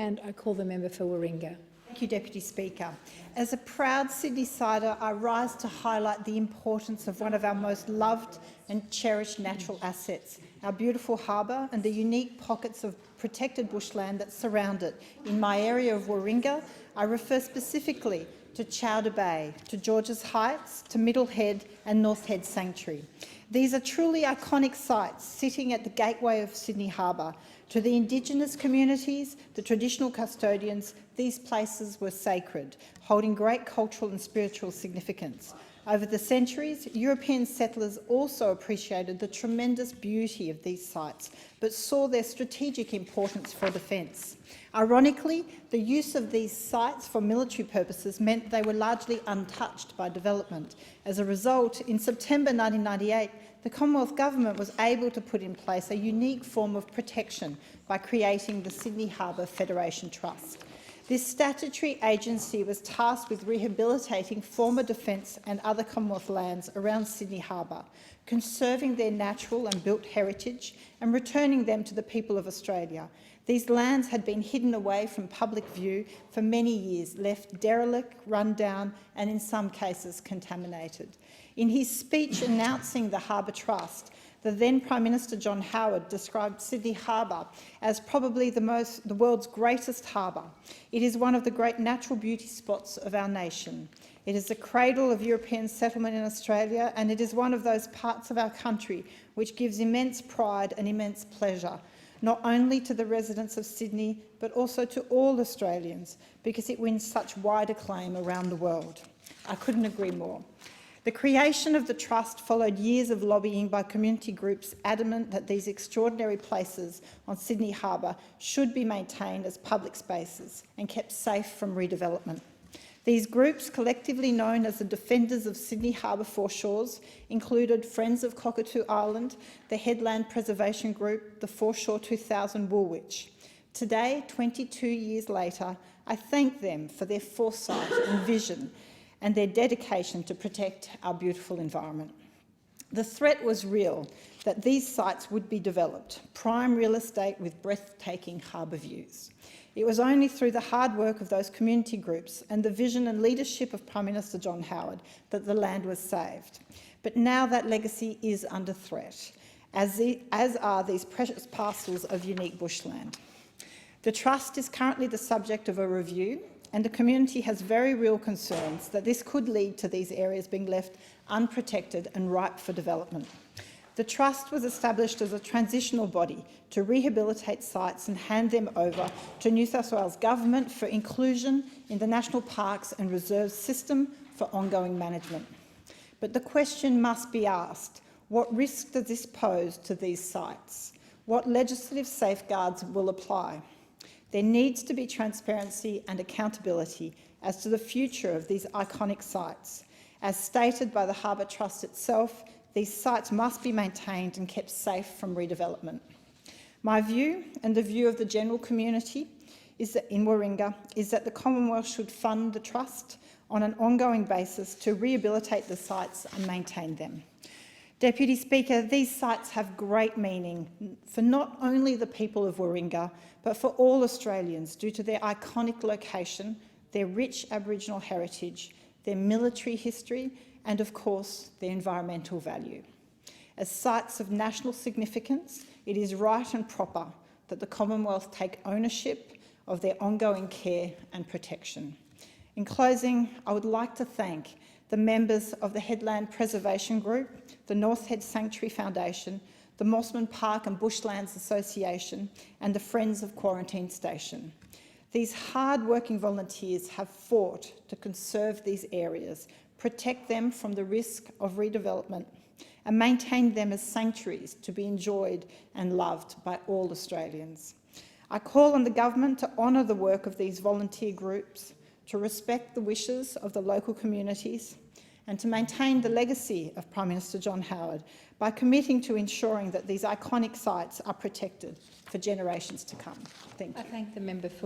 and I call the member for Warringah. Thank you, Deputy Speaker. As a proud Sydney-sider, I rise to highlight the importance of one of our most loved and cherished natural assets, our beautiful harbour and the unique pockets of protected bushland that surround it. In my area of Warringah, I refer specifically to Chowder Bay, to Georges Heights, to Middle Head and North Head Sanctuary. These are truly iconic sites sitting at the gateway of Sydney Harbour. To the Indigenous communities, the traditional custodians, these places were sacred, holding great cultural and spiritual significance. Over the centuries, European settlers also appreciated the tremendous beauty of these sites, but saw their strategic importance for defence. Ironically, the use of these sites for military purposes meant they were largely untouched by development. As a result, in September 1998, the Commonwealth Government was able to put in place a unique form of protection by creating the Sydney Harbour Federation Trust. This statutory agency was tasked with rehabilitating former defence and other Commonwealth lands around Sydney Harbour, conserving their natural and built heritage and returning them to the people of Australia. These lands had been hidden away from public view for many years, left derelict, run down and in some cases contaminated. In his speech announcing the Harbour Trust, the then Prime Minister John Howard described Sydney Harbour as probably the world's greatest harbour. It is one of the great natural beauty spots of our nation. It is the cradle of European settlement in Australia, and it is one of those parts of our country which gives immense pride and immense pleasure, not only to the residents of Sydney, but also to all Australians, because it wins such wide acclaim around the world. I couldn't agree more. The creation of the Trust followed years of lobbying by community groups adamant that these extraordinary places on Sydney Harbour should be maintained as public spaces and kept safe from redevelopment. These groups, collectively known as the Defenders of Sydney Harbour Foreshores, included Friends of Cockatoo Island, the Headland Preservation Group, the Foreshore 2000 Woolwich. Today, 22 years later, I thank them for their foresight and vision and their dedication to protect our beautiful environment. The threat was real that these sites would be developed, prime real estate with breathtaking harbour views. It was only through the hard work of those community groups and the vision and leadership of Prime Minister John Howard that the land was saved. But now that legacy is under threat, as are these precious parcels of unique bushland. The Trust is currently the subject of a review, and the community has very real concerns that this could lead to these areas being left unprotected and ripe for development. The Trust was established as a transitional body to rehabilitate sites and hand them over to New South Wales Government for inclusion in the National Parks and Reserves system for ongoing management. But the question must be asked, what risk does this pose to these sites? What legislative safeguards will apply? There needs to be transparency and accountability as to the future of these iconic sites. As stated by the Harbour Trust itself, these sites must be maintained and kept safe from redevelopment. My view, and the view of the general community in Warringah, is that the Commonwealth should fund the Trust on an ongoing basis to rehabilitate the sites and maintain them. Deputy Speaker, these sites have great meaning for not only the people of Warringah, but for all Australians due to their iconic location, their rich Aboriginal heritage, their military history and, of course, their environmental value. As sites of national significance, it is right and proper that the Commonwealth take ownership of their ongoing care and protection. In closing, I would like to thank the members of the Headland Preservation Group, the North Head Sanctuary Foundation, the Mossman Park and Bushlands Association and the Friends of Quarantine Station. These hard-working volunteers have fought to conserve these areas, protect them from the risk of redevelopment and maintain them as sanctuaries to be enjoyed and loved by all Australians. I call on the government to honour the work of these volunteer groups, to respect the wishes of the local communities and to maintain the legacy of Prime Minister John Howard by committing to ensuring that these iconic sites are protected for generations to come. Thank you. I thank the member for